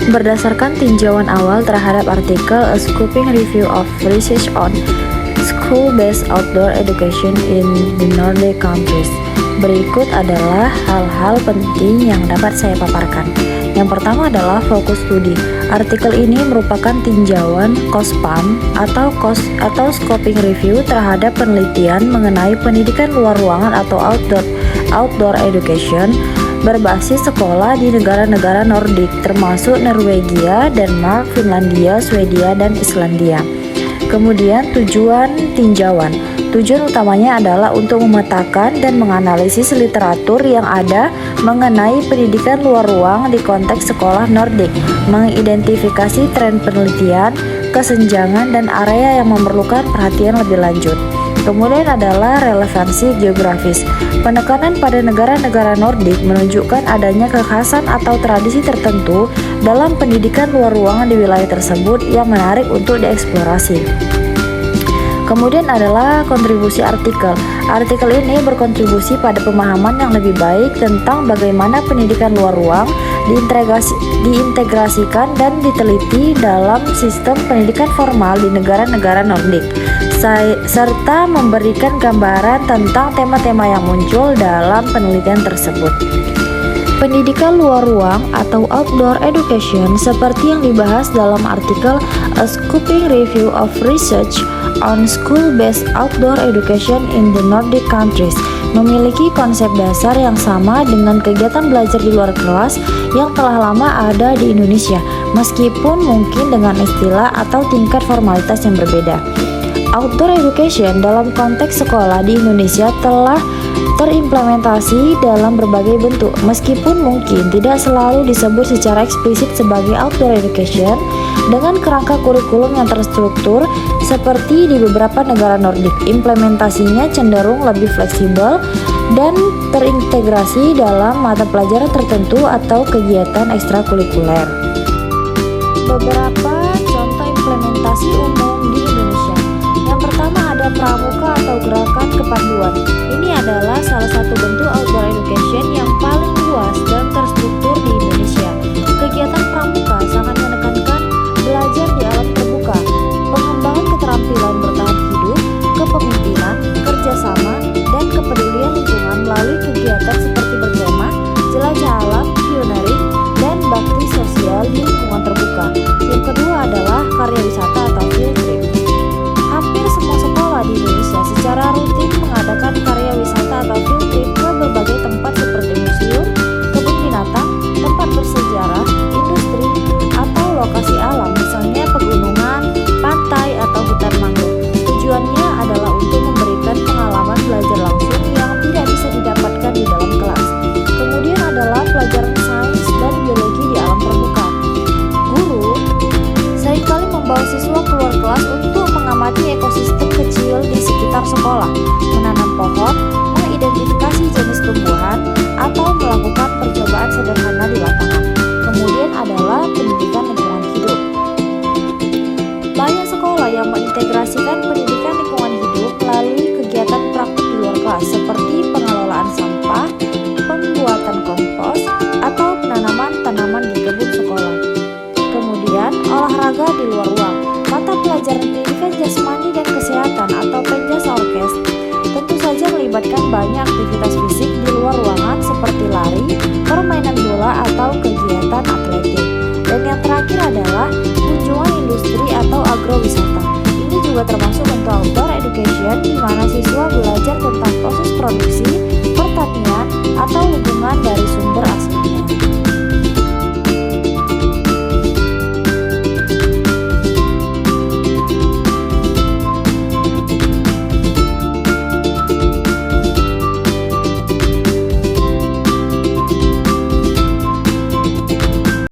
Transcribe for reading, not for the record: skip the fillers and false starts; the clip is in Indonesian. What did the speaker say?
Berdasarkan tinjauan awal terhadap artikel A Scoping Review of Research on School-Based Outdoor Education in the Nordic Countries, berikut adalah hal-hal penting yang dapat saya paparkan. Yang pertama adalah fokus studi. Artikel ini merupakan tinjauan COSPAM atau scoping review terhadap penelitian mengenai pendidikan luar ruangan atau outdoor education berbasis sekolah di negara-negara Nordik termasuk Norwegia, Denmark, Finlandia, Swedia, dan Islandia. Kemudian tujuan tinjauan. Tujuan utamanya adalah untuk memetakan dan menganalisis literatur yang ada mengenai pendidikan luar ruang di konteks sekolah Nordik, mengidentifikasi tren penelitian, kesenjangan, dan area yang memerlukan perhatian lebih lanjut. Kemudian adalah relevansi geografis. Penekanan pada negara-negara Nordik menunjukkan adanya kekhasan atau tradisi tertentu dalam pendidikan luar ruangan di wilayah tersebut yang menarik untuk dieksplorasi. Kemudian adalah kontribusi artikel. Artikel ini berkontribusi pada pemahaman yang lebih baik tentang bagaimana pendidikan luar ruang diintegrasikan dan diteliti dalam sistem pendidikan formal di negara-negara Nordik, serta memberikan gambaran tentang tema-tema yang muncul dalam penelitian tersebut. Pendidikan luar ruang atau outdoor education seperti yang dibahas dalam artikel A Scoping Review of Research on School-Based Outdoor Education in the Nordic Countries memiliki konsep dasar yang sama dengan kegiatan belajar di luar kelas yang telah lama ada di Indonesia, meskipun mungkin dengan istilah atau tingkat formalitas yang berbeda. Outdoor education dalam konteks sekolah di Indonesia telah terimplementasi dalam berbagai bentuk, meskipun mungkin tidak selalu disebut secara eksplisit sebagai outdoor education dengan kerangka kurikulum yang terstruktur seperti di beberapa negara Nordik. Implementasinya cenderung lebih fleksibel dan terintegrasi dalam mata pelajaran tertentu atau kegiatan ekstrakurikuler. Beberapa contoh implementasi umum di Indonesia. Yang pertama ada pramuka atau gerakan kepanduan. Ini adalah salah satu bentuk outdoor education yang paling luas dan terstruktur di Indonesia. Kegiatan pramuka sangat menekankan belajar di alam terbuka, pengembangan keterampilan bertahan hidup, kepemimpinan, kerjasama, dan kepedulian lingkungan melalui kegiatan seperti berkemah, jelajah alam, pioneering, dan bakti sosial di lingkungan terbuka. Yang kedua adalah karya wisata atau field trip. Hampir semua sekolah di Indonesia secara rutin mengadakan karya wisata atau field trip ke berbagai tempat seperti museum, kebun binatang, tempat bersejarah, industri, atau lokasi alam, misalnya pegunungan, pantai, atau hutan mangrove. Tujuannya adalah untuk memberikan pengalaman belajar langsung yang tidak bisa didapatkan di dalam kelas. Kemudian adalah pelajaran sains dan biologi di alam terbuka. Guru seringkali membawa siswa keluar kelas untuk mengamati ekosistem kecil di sekitar sekolah, menanam pohon, mengidentifikasi jenis tumbuhan, atau melakukan percobaan sederhana di lapangan. Kemudian adalah pendidikan lingkungan hidup. Banyak sekolah yang mengintegrasikan pendidikan lingkungan hidup melalui kegiatan praktik di luar kelas seperti pengelolaan sampah, pembuatan kompos, atau penanaman tanaman di kebun sekolah. Kemudian olahraga di luar ruang. Mata pelajaran pendidikan jasmani dan kesehatan atau penjas orkes tentu saja melibatkan banyak aktivitas fisik di luar ruangan seperti lari, permainan bola, atau kegiatan atletik. Dan yang terakhir adalah kunjungan industri atau agrowisata. Ini juga termasuk bentuk outdoor education di mana siswa belajar tentang proses produksi, pertanian, atau hubungan dari sumber asli.